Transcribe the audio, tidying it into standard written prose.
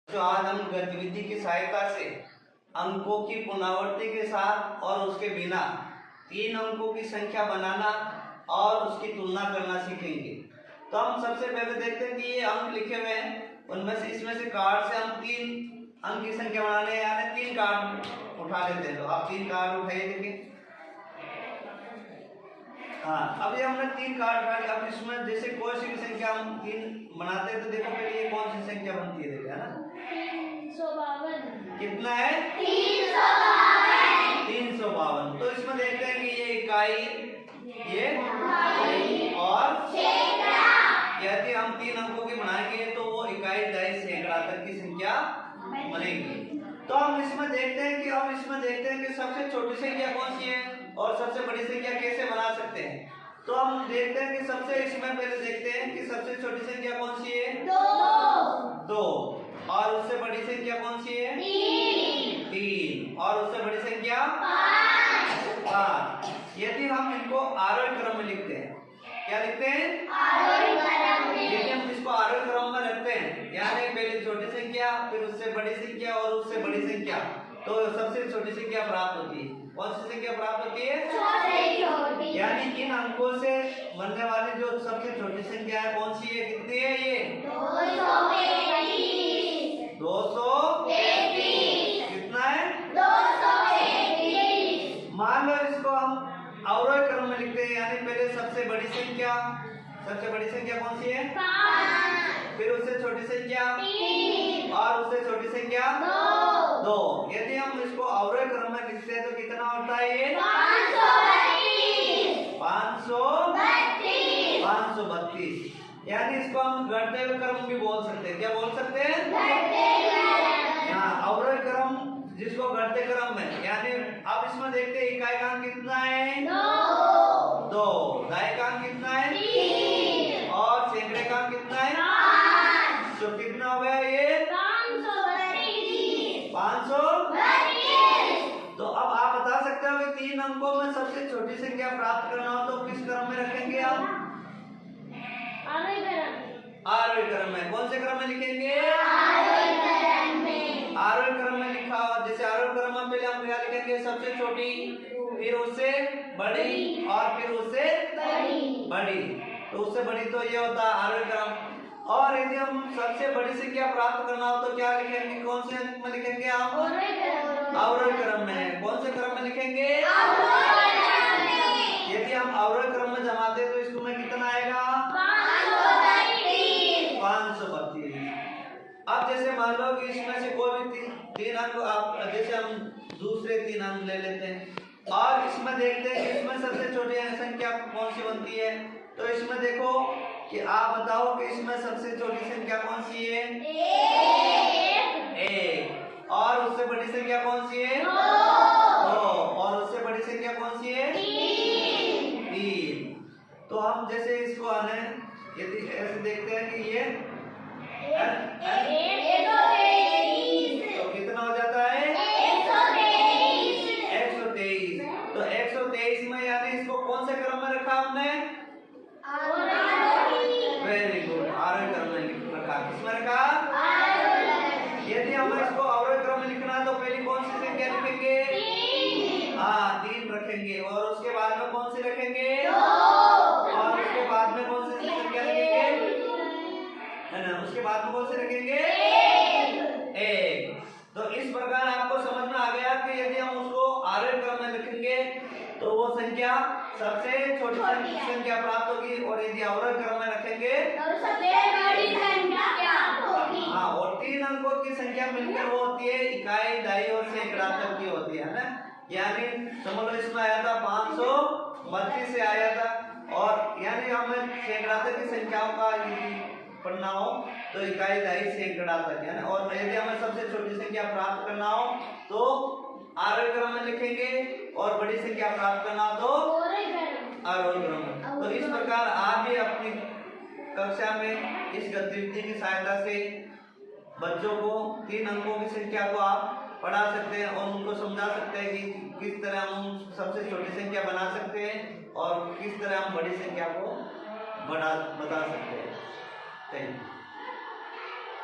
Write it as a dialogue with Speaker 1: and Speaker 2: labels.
Speaker 1: जो आज हम गतिविधि की सहायता से अंकों की पुनरावृत्ति के साथ और उसके बिना 3 अंकों की संख्या बनाना और उसकी तुलना करना सीखेंगे। तो हम सबसे पहले देखते हैं कि ये अंक लिखे हुए हैं, उनमें से इसमें से कार्ड से हम 3 अंक की संख्या बनाने हैं, यानी 3 कार्ड उठा लेते हैं। तो आप 3 कार्ड उठाइए, देखिए। हाँ, अब ये हमने 3 कार्ड उठा लिया। अब इसमें जैसे कोई सी भी संख्या हम 3 बनाते हैं तो देखो पहले ये कौन सी संख्या बनती है, देखिए, है ना?
Speaker 2: 352।
Speaker 1: कितना है? 352। तो इसमें देखते हैं कि ये इकाई, ये और यदि हम 3 अंकों की बनाएंगे तो वो इकाई, दहाई, सैकड़ा तक की संख्या बनेगी। तो हम इसमें देखते हैं कि सबसे छोटी संख्या कौन सी है और सबसे बड़ी संख्या कैसे बना सकते हैं। तो हम देखते हैं कि इसमें पहले देखते हैं कि सबसे छोटी संख्या कौन सी है? 2। और उससे बड़ी संख्या कौन सी है? 3। और उससे बड़ी संख्या 5। यदि हम इनको आरोही क्रम में लिखते हैं, क्या लिखते हैं? यदि हम इसको आरोही क्रम में रखते हैं, यानी पहले छोटी संख्या, फिर उससे बड़ी संख्या और उससे बड़ी संख्या, तो सबसे छोटी संख्या प्राप्त होती है। कौन सी संख्या प्राप्त होती है? छोटी। यानी इन अंकों से बनने वाली जो सबसे छोटी संख्या है कौन सी है? कितनी है ये? 233। कितना है? 233। मान लो इसको हम अवरोही क्रम में लिखते हैं, यानी पहले सबसे बड़ी संख्या कौन सी है? 5। फिर उससे छोटी संख्या 3। और उससे छोटी संख्या 2। यदि हम इसको अवरोही क्रम में लिखते हैं तो कितना होता है ये? 532। यानी इसको हम घटते हुए क्रम भी बोल सकते हैं। क्या बोल सकते हैं? हाँ, अवरोही क्रम जिसको घटते क्रम में, यानी अब इसमें देखते हैं इकाई का अंक कितना है? 2। दहाई का अंक कितना है? 3। और सैकड़े का अंक कितना है? 5। तो कितना हो गया ये? 532। तो अब आप बता सकते हो कि 3 अंकों में सबसे छोटी संख्या प्राप्त करना हो तो किस क्रम में रखेंगे आप? आरोही क्रम में। कौन से क्रम में लिखेंगे? आरोही क्रम में लिखा हो, जैसे आरोही क्रम में पहले हम क्या लिखेंगे? सबसे छोटी, फिर उससे बड़ी और फिर उससे बड़ी। तो उससे बड़ी तो ये होता है आरोही क्रम। और यदि हम सबसे बड़ी संख्या प्राप्त करना हो तो क्या लिखेंगे? कौन से अंक में लिखेंगे आप? अवरोही क्रम में। कौन से क्रम में लिखेंगे? यदि हम अवरोही क्रम में जमाते तो इसको में कितना आएगा? 532। अब जैसे मान लो कि इसमें से कोई भी 3 अंक आप, जैसे हम दूसरे 3 अंक ले लेते हैं और इसमें देखते हैं कि इसमें सबसे छोटी संख्या कौन सी बनती है। तो इसमें देखो कि आप बताओ कि इसमें सबसे छोटी संख्या कौन सी है? 1। और उससे बड़ी संख्या कौन सी है? 2। और उससे बड़ी संख्या कौन सी है? 3। तो हम जैसे इसको आने यदि ऐसे देखते हैं कि ये तो कितना हो जाता है? 123। तो 123 में यानी इसको कौन से क्रम में रखा हमने? वेरी गुड, आरोही क्रम में रखा। किसमें रखा? यदि हमें इसको अवरोही क्रम में लिखना है तो पहले कौन सी संख्या लिखेंगे? 3 रखेंगे। और उसके बाद में कौन सी रखेंगे? 2। और उसके बाद में कौन सी संख्या लिखेंगे? उसके बाद में कौन से रखेंगे? 1। तो इस प्रकार आपको समझ में आ गया कि यदि हम उसको आरोही क्रम में लिखेंगे तो वो संख्या सबसे छोटी संख्या प्राप्त होगी, और यदि अवरोही क्रम में रखेंगे तो सबसे बड़ी संख्या प्राप्त होगी। हाँ, और 3 अंकों की संख्या मिलकर वो होती है इकाई, दहाई और सैकड़ा तक की होती है ना। यानी समझ लो इसमें आया था 532 से आया था, और यानी हमें सैकड़ा तक की संख्याओं का पढ़ना हो तो इकाई, दहाई, सैकड़ा तक है ना। और यदि हमें सबसे छोटी संख्या प्राप्त करना हो तो आरोही क्रम में लिखेंगे, और बड़ी संख्या प्राप्त करना हो तो आरोही क्रम में। तो इस प्रकार आप भी अपनी कक्षा में इस गतिविधि की सहायता से बच्चों को 3 अंकों की संख्या को आप पढ़ा सकते हैं और उनको समझा सकते हैं कि किस तरह हम सबसे छोटी संख्या बना सकते हैं और किस तरह हम बड़ी संख्या को बता सकते हैं। Thank you.